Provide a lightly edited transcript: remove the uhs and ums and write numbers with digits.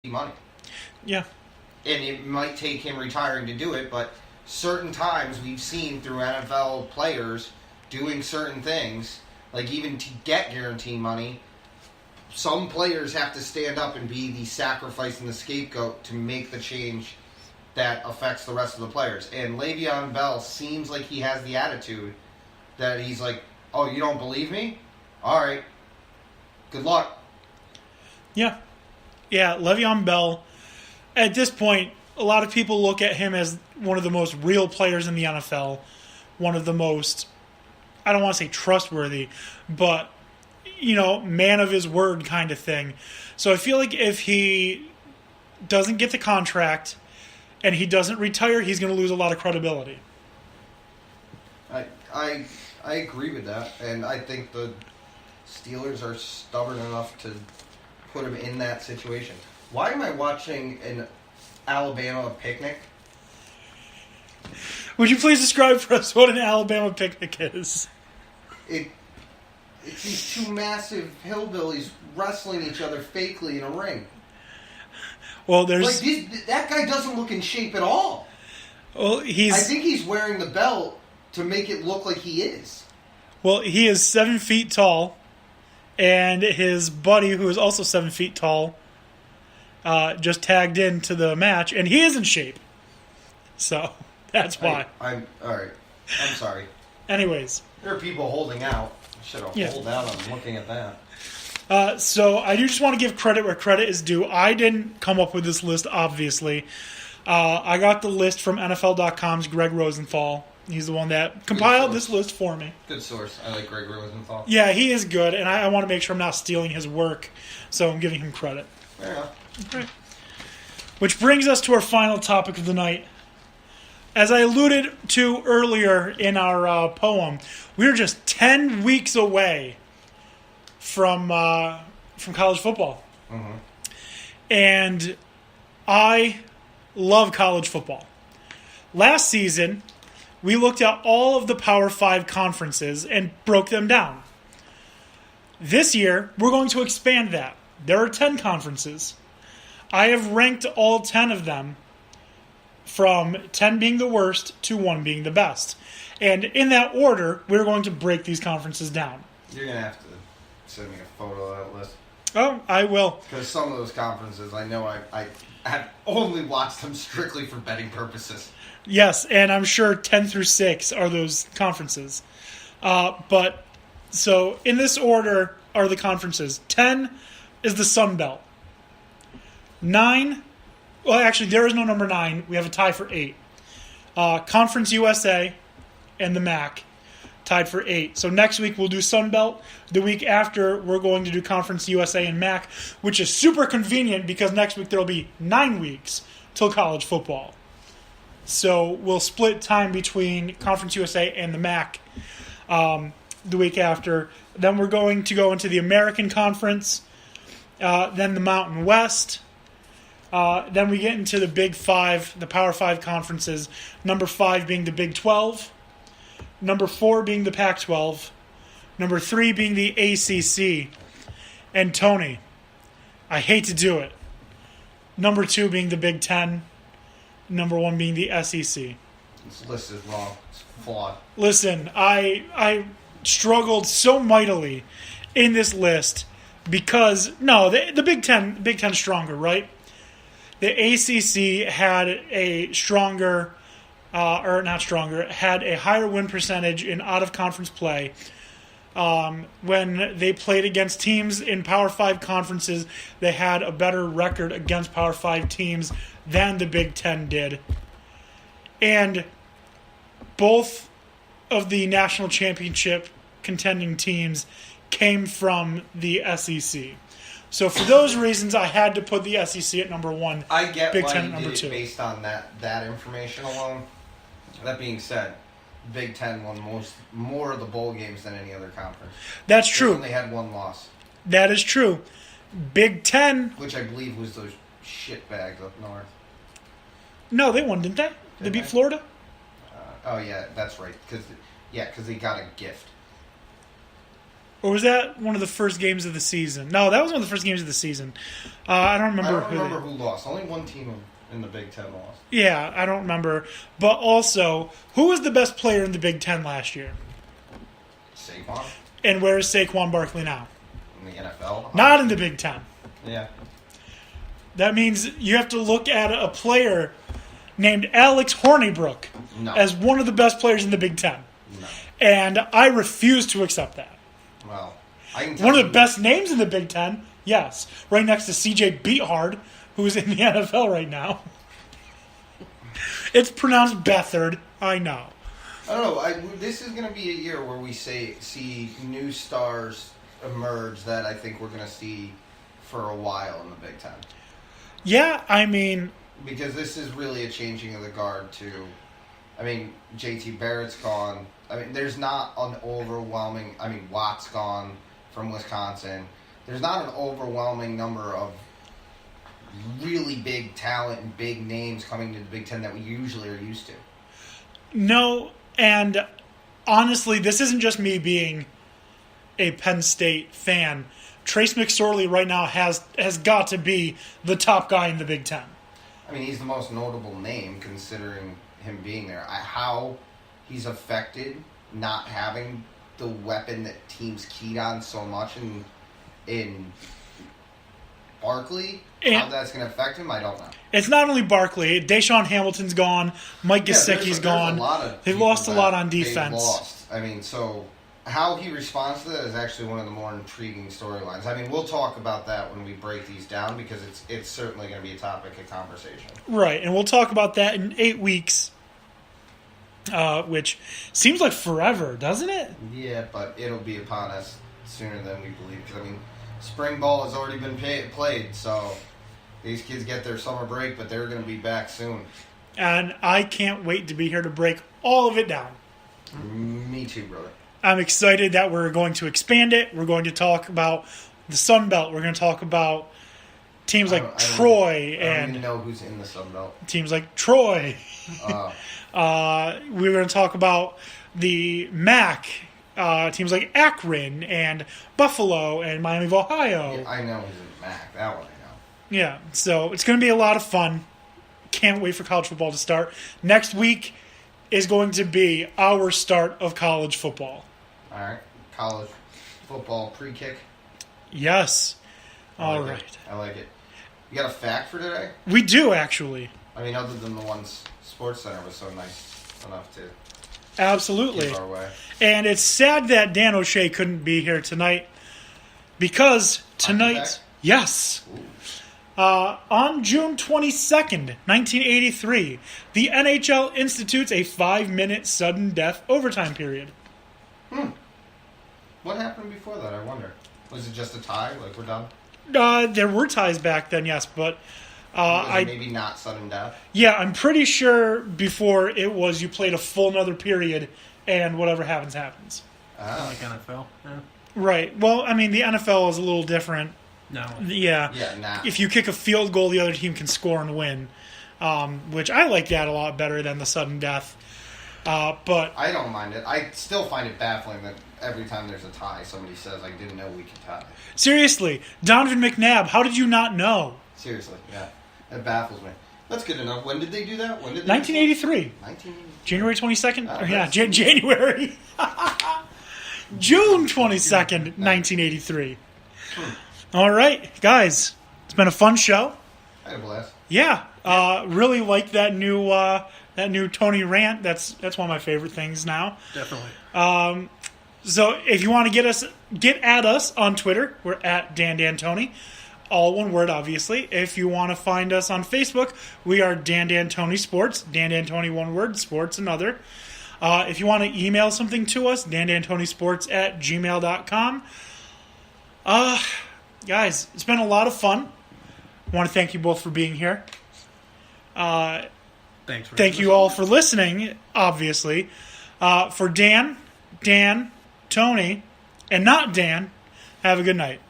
money. Yeah. And it might take him retiring to do it, but certain times we've seen through NFL players doing certain things, like even to get guarantee money, some players have to stand up and be the sacrifice and the scapegoat to make the change that affects the rest of the players. And Le'Veon Bell seems like he has the attitude that he's like, oh, you don't believe me? All right. Good luck. Yeah. Yeah, Le'Veon Bell, at this point, a lot of people look at him as one of the most real players in the NFL, one of the most, I don't want to say trustworthy, but, man of his word kind of thing. So I feel like if he doesn't get the contract and he doesn't retire, he's going to lose a lot of credibility. I agree with that, and I think the Steelers are stubborn enough to put him in that situation. Why am I watching an Alabama picnic? Would you please describe for us what an Alabama picnic is? It's these two massive hillbillies wrestling each other fakely in a ring. Well, there's that guy doesn't look in shape at all. Well, I think he's wearing the belt to make it look like he is. Well, he is 7 feet tall, and his buddy, who is also 7 feet tall, just tagged into the match, and he is in shape. So that's why. I'm all right. I'm sorry. Anyways, there are people holding out. I should have hold out. I'm looking at that. So I do just want to give credit where credit is due. I didn't come up with this list, obviously. I got the list from NFL.com's Greg Rosenthal. He's the one that compiled this list for me. Good source. I like Greg Rosenthal. Yeah, he is good, and I want to make sure I'm not stealing his work, so I'm giving him credit. Fair enough. Okay. Which brings us to our final topic of the night. As I alluded to earlier in our poem, we're just 10 weeks away from college football. Mm-hmm. And I love college football. Last season, we looked at all of the Power 5 conferences and broke them down. This year, we're going to expand that. There are 10 conferences. I have ranked all 10 of them from 10 being the worst to 1 being the best. And in that order, we're going to break these conferences down. You're going to have to send me a photo of that list. Oh, I will. Because some of those conferences, I know I have only watched them strictly for betting purposes. Yes, and I'm sure 10 through 6 are those conferences. But so in this order are the conferences. 10 is the Sun Belt. 9, well, actually, there is no number 9. We have a tie for 8. Conference USA and the MAC tied for 8. So next week we'll do Sun Belt. The week after we're going to do Conference USA and MAC, which is super convenient because next week there will be 9 weeks till college football. So we'll split time between Conference USA and the MAC the week after. Then we're going to go into the American Conference, then the Mountain West. Then we get into the Big 5, the Power 5 conferences. Number 5 being the Big 12. Number 4 being the Pac-12. Number 3 being the ACC. And Tony, I hate to do it. Number 2 being the Big 10. Number 1 being the SEC. This list is wrong. It's flawed. Listen, I struggled so mightily in this list because, no, the Big 10 is stronger, right? The ACC had a stronger, had a higher win percentage in out-of-conference play. When they played against teams in Power 5 conferences, they had a better record against Power 5 teams than the Big 10 did. And both of the national championship contending teams came from the SEC. So for those reasons, I had to put the SEC at number 1. I get Big why 10 you at number did it 2. based on that information alone. That being said, Big 10 won more of the bowl games than any other conference. That's true. They only had 1 loss. That is true. Big 10. Which I believe was those shitbags up north. No, they won, didn't they? They beat Florida? Oh, yeah, that's right. Because they got a gift. Or was that one of the first games of the season? No, that was one of the first games of the season. I don't remember. Who lost. Only one team in the Big Ten lost. Yeah, I don't remember. But also, who was the best player in the Big Ten last year? Saquon. And where is Saquon Barkley now? In the NFL. Not in the Big Ten. Yeah. That means you have to look at a player named Alex Hornibrook as one of the best players in the Big Ten. No. And I refuse to accept that. Well, I can tell one of the best names in the Big Ten, yes. Right next to C.J. Beathard, who's in the NFL right now. It's pronounced Beathard, I know. I don't know. This is going to be a year where we see new stars emerge that I think we're going to see for a while in the Big Ten. Yeah, I mean... Because this is really a changing of the guard, too. I mean, J.T. Barrett's gone. I mean, there's not an overwhelming... I mean, Watt's gone from Wisconsin. There's not an overwhelming number of really big talent and big names coming to the Big Ten that we usually are used to. No, and honestly, this isn't just me being a Penn State fan. Trace McSorley right now has got to be the top guy in the Big Ten. I mean, he's the most notable name considering him being there. How he's affected not having the weapon that teams keyed on so much in Barkley, how that's going to affect him, I don't know. It's not only Barkley. Deshaun Hamilton's gone. Mike Gesicki's gone. They've lost a lot on defense. I mean, so how he responds to that is actually one of the more intriguing storylines. I mean, we'll talk about that when we break these down because it's certainly going to be a topic of conversation. Right, and we'll talk about that in 8 weeks, which seems like forever, doesn't it? Yeah, but it'll be upon us sooner than we believe. Because, I mean, spring ball has already been played, so these kids get their summer break, but they're going to be back soon. And I can't wait to be here to break all of it down. Me too, brother. I'm excited that we're going to expand it. We're going to talk about the Sun Belt. We're going to talk about teams like Troy I don't even know who's in the Sun Belt. Teams like Troy. We're going to talk about the MAC. Teams like Akron and Buffalo and Miami of Ohio. Yeah, I know he's in the MAC. That one I know. Yeah, so it's going to be a lot of fun. Can't wait for college football to start. Next week is going to be our start of college football. All right. College football pre-kick. Yes. All right. I like it. You got a fact for today? We do, actually. I mean, other than the ones Sports Center was so nice enough to absolutely. give our way. And it's sad that Dan O'Shea couldn't be here tonight because tonight, yes, on June 22nd, 1983, the NHL institutes a 5-minute sudden death overtime period. What happened before that, I wonder? Was it just a tie, like we're done? There were ties back then, yes, but... maybe not sudden death? Yeah, I'm pretty sure before it was you played a full another period and whatever happens, happens. Like NFL, yeah. Right. Well, I mean, the NFL is a little different. No. Yeah. Yeah, nah. If you kick a field goal, the other team can score and win, which I like that a lot better than the sudden death. But I don't mind it. I still find it baffling that every time there's a tie, somebody says, I didn't know we could tie. Seriously, Donovan McNabb, how did you not know? Seriously, yeah. That baffles me. That's good enough. When did they do that? 1983. 1983. January 22nd? January. June 22nd, 1983. All right, guys. It's been a fun show. I had a blast. Yeah. Really like that new Tony rant. That's one of my favorite things now. Definitely. So if you want to get at us on Twitter, we're at DanDanTony. All one word, obviously. If you want to find us on Facebook, we are DanDanTony Sports. DanDanTony, one word, Sports, another. If you want to email something to us, DanDanTonySports@gmail.com. Guys, it's been a lot of fun. I want to thank you both for being here. Thanks. Thank you all for listening, obviously. For Dan, Tony, and not Dan, have a good night.